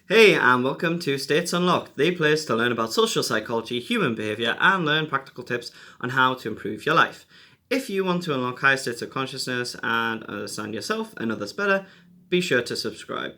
Hey, and welcome to States Unlocked, the place to learn about social psychology, human behaviour, and learn practical tips on how to improve your life. If you want to unlock higher states of consciousness and understand yourself and others better, be sure to subscribe.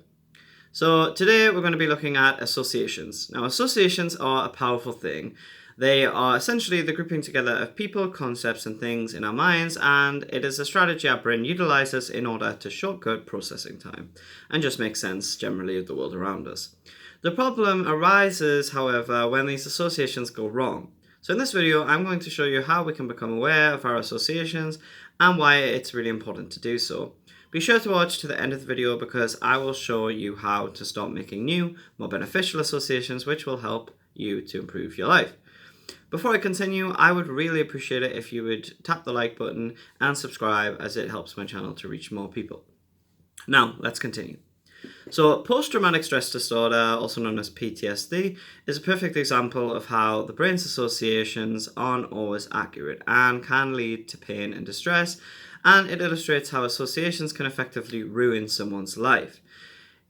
So today we're going to be looking at associations. Now, associations are a powerful thing. They are essentially the grouping together of people, concepts, and things in our minds, and it is a strategy our brain utilizes in order to shortcut processing time and just make sense generally of the world around us. The problem arises, however, when these associations go wrong. So in this video, I'm going to show you how we can become aware of our associations and why it's really important to do so. Be sure to watch to the end of the video because I will show you how to start making new, more beneficial associations which will help you to improve your life. Before I continue, I would really appreciate it if you would tap the like button and subscribe as it helps my channel to reach more people. Now, let's continue. So, post-traumatic stress disorder, also known as PTSD, is a perfect example of how the brain's associations aren't always accurate and can lead to pain and distress, and it illustrates how associations can effectively ruin someone's life.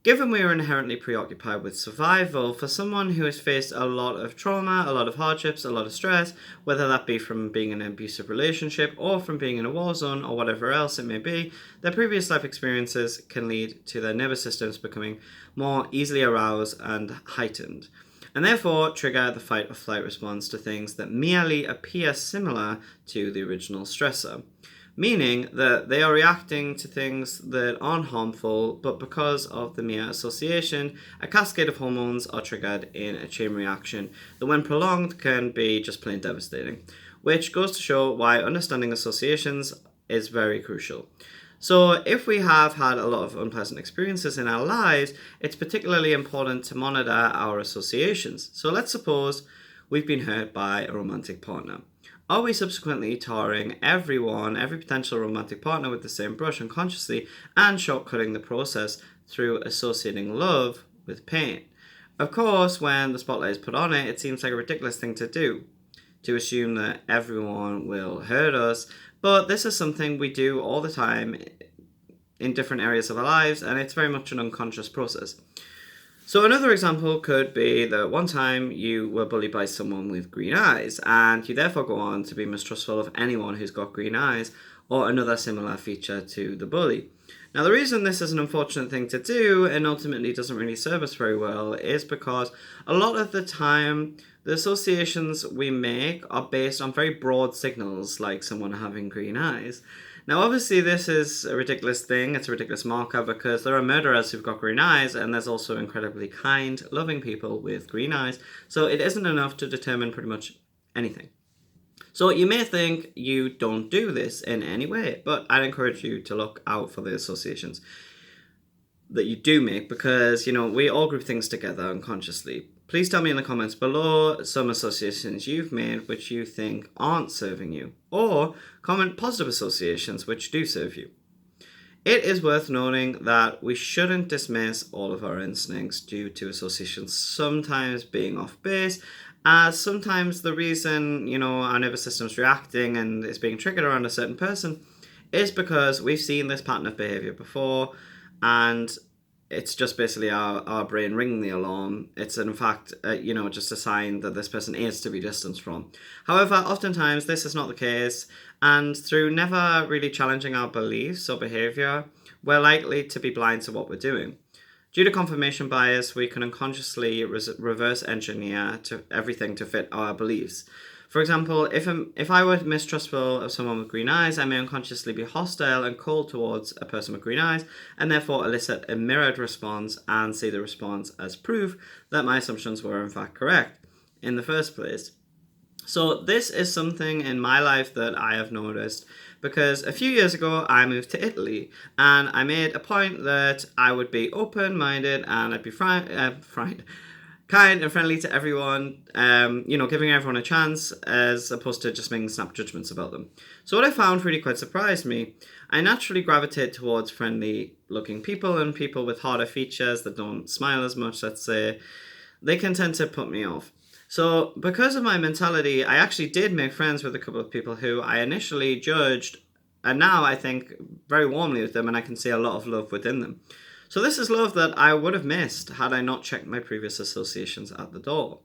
Given we are inherently preoccupied with survival, for someone who has faced a lot of trauma, a lot of hardships, a lot of stress, whether that be from being in an abusive relationship or from being in a war zone or whatever else it may be, their previous life experiences can lead to their nervous systems becoming more easily aroused and heightened, and therefore trigger the fight or flight response to things that merely appear similar to the original stressor. Meaning that they are reacting to things that aren't harmful, but because of the mere association, a cascade of hormones are triggered in a chain reaction that when prolonged can be just plain devastating, which goes to show why understanding associations is very crucial. So if we have had a lot of unpleasant experiences in our lives, it's particularly important to monitor our associations. So let's suppose we've been hurt by a romantic partner. Are we subsequently tarring every potential romantic partner with the same brush unconsciously and shortcutting the process through associating love with pain? Of course, when the spotlight is put on it, it seems like a ridiculous thing to do, to assume that everyone will hurt us, but this is something we do all the time in different areas of our lives, and it's very much an unconscious process. So another example could be that one time you were bullied by someone with green eyes, and you therefore go on to be mistrustful of anyone who's got green eyes or another similar feature to the bully. Now, the reason this is an unfortunate thing to do and ultimately doesn't really serve us very well is because a lot of the time the associations we make are based on very broad signals like someone having green eyes. Now, obviously, this is a ridiculous thing. It's a ridiculous marker because there are murderers who've got green eyes, and there's also incredibly kind, loving people with green eyes. So it isn't enough to determine pretty much anything. So you may think you don't do this in any way, but I'd encourage you to look out for the associations that you do make because, we all group things together unconsciously. Please tell me in the comments below some associations you've made which you think aren't serving you, or comment positive associations which do serve you. It is worth noting that we shouldn't dismiss all of our instincts due to associations sometimes being off base, as sometimes the reason, our nervous system's reacting and is being triggered around a certain person is because we've seen this pattern of behavior before, and it's just basically our brain ringing the alarm. It's in fact, just a sign that this person is to be distanced from. However, oftentimes this is not the case, and through never really challenging our beliefs or behavior, we're likely to be blind to what we're doing. Due to confirmation bias, we can unconsciously reverse engineer to everything to fit our beliefs. For example, if I were mistrustful of someone with green eyes, I may unconsciously be hostile and cold towards a person with green eyes, and therefore elicit a mirrored response and see the response as proof that my assumptions were in fact correct in the first place. So this is something in my life that I have noticed because a few years ago I moved to Italy, and I made a point that I would be open-minded and I'd be kind and friendly to everyone, giving everyone a chance as opposed to just making snap judgments about them. So what I found really quite surprised me. I naturally gravitate towards friendly looking people and people with harder features that don't smile as much, let's say. They can tend to put me off. So because of my mentality, I actually did make friends with a couple of people who I initially judged, and now I think very warmly with them, and I can see a lot of love within them. So this is love that I would have missed had I not checked my previous associations at the door.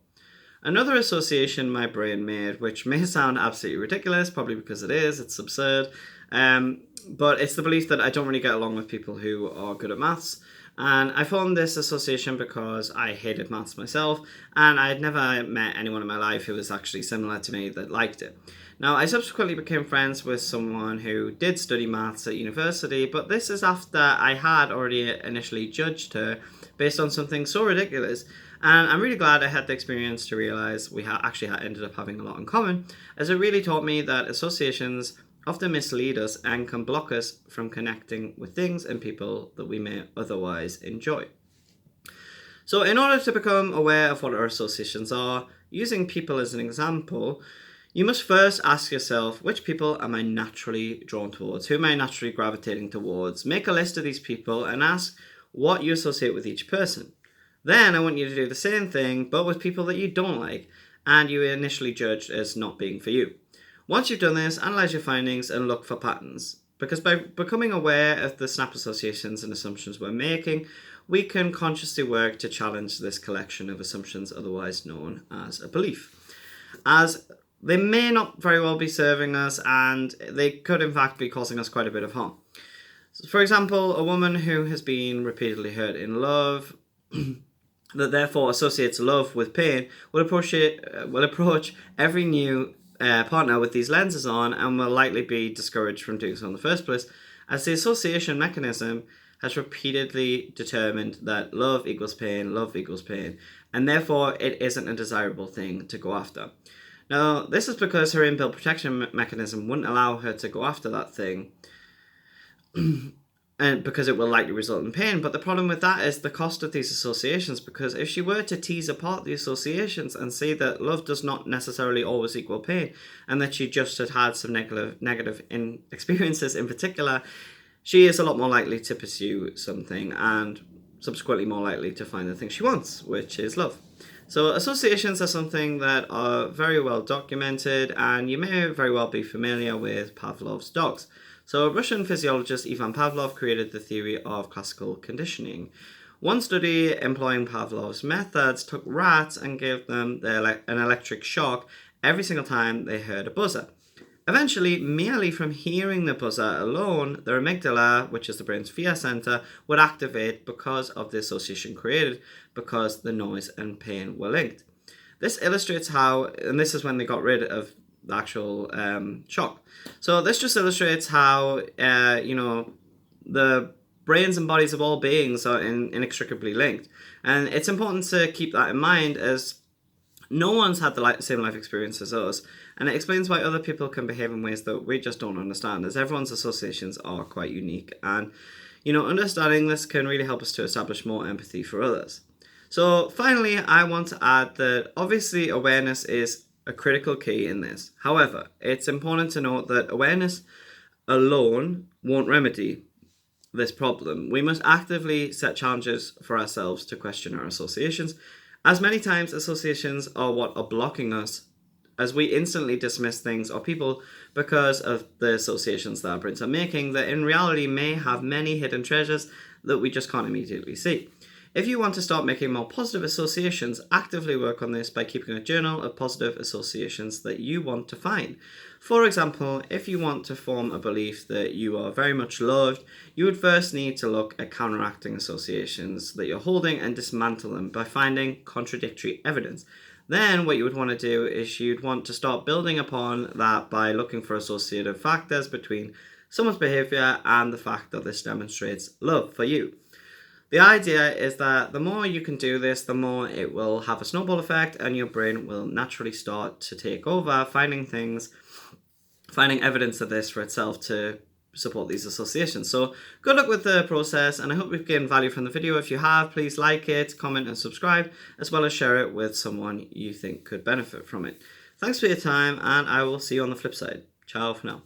Another association my brain made, which may sound absolutely ridiculous, probably because it is, it's absurd, but it's the belief that I don't really get along with people who are good at maths. And I formed this association because I hated maths myself, and I had never met anyone in my life who was actually similar to me that liked it. Now, I subsequently became friends with someone who did study maths at university, but this is after I had already initially judged her based on something so ridiculous. And I'm really glad I had the experience to realise we actually ended up having a lot in common, as it really taught me that associations often mislead us and can block us from connecting with things and people that we may otherwise enjoy. So in order to become aware of what our associations are, using people as an example, you must first ask yourself, which people am I naturally drawn towards? Who am I naturally gravitating towards? Make a list of these people and ask what you associate with each person. Then I want you to do the same thing, but with people that you don't like and you initially judged as not being for you. Once you've done this, analyze your findings and look for patterns. Because by becoming aware of the snap associations and assumptions we're making, we can consciously work to challenge this collection of assumptions, otherwise known as a belief. As they may not very well be serving us, and they could in fact be causing us quite a bit of harm. For example, a woman who has been repeatedly hurt in love, that therefore associates love with pain, will approach every new partner with these lenses on and will likely be discouraged from doing so in the first place, as the association mechanism has repeatedly determined that love equals pain, and therefore it isn't a desirable thing to go after. Now, this is because her inbuilt protection mechanism wouldn't allow her to go after that thing, and because it will likely result in pain. But the problem with that is the cost of these associations, because if she were to tease apart the associations and see that love does not necessarily always equal pain, and that she just had some negative experiences in particular, she is a lot more likely to pursue something and subsequently more likely to find the thing she wants, which is love. So associations are something that are very well documented, and you may very well be familiar with Pavlov's dogs. So Russian physiologist Ivan Pavlov created the theory of classical conditioning. One study employing Pavlov's methods took rats and gave them an electric shock every single time they heard a buzzer. Eventually, merely from hearing the buzzer alone, their amygdala, which is the brain's fear center, would activate because of the association created, because the noise and pain were linked. This illustrates how, and this is when they got rid of the actual shock. So this just illustrates how, the brains and bodies of all beings are inextricably linked. And it's important to keep that in mind, as no one's had the same life experience as us, and it explains why other people can behave in ways that we just don't understand, as everyone's associations are quite unique. And, understanding this can really help us to establish more empathy for others. So finally, I want to add that obviously awareness is a critical key in this. However, it's important to note that awareness alone won't remedy this problem. We must actively set challenges for ourselves to question our associations, as many times associations are what are blocking us, as we instantly dismiss things or people because of the associations that our brains are making, that in reality may have many hidden treasures that we just can't immediately see. If you want to start making more positive associations, actively work on this by keeping a journal of positive associations that you want to find. For example, if you want to form a belief that you are very much loved, you would first need to look at counteracting associations that you're holding and dismantle them by finding contradictory evidence. Then what you would want to do is you'd want to start building upon that by looking for associative factors between someone's behavior and the fact that this demonstrates love for you. The idea is that the more you can do this, the more it will have a snowball effect, and your brain will naturally start to take over, finding evidence of this for itself to support these associations. So good luck with the process, and I hope you've gained value from the video. If you have, please like it, comment and subscribe, as well as share it with someone you think could benefit from it. Thanks for your time, and I will see you on the flip side. Ciao for now.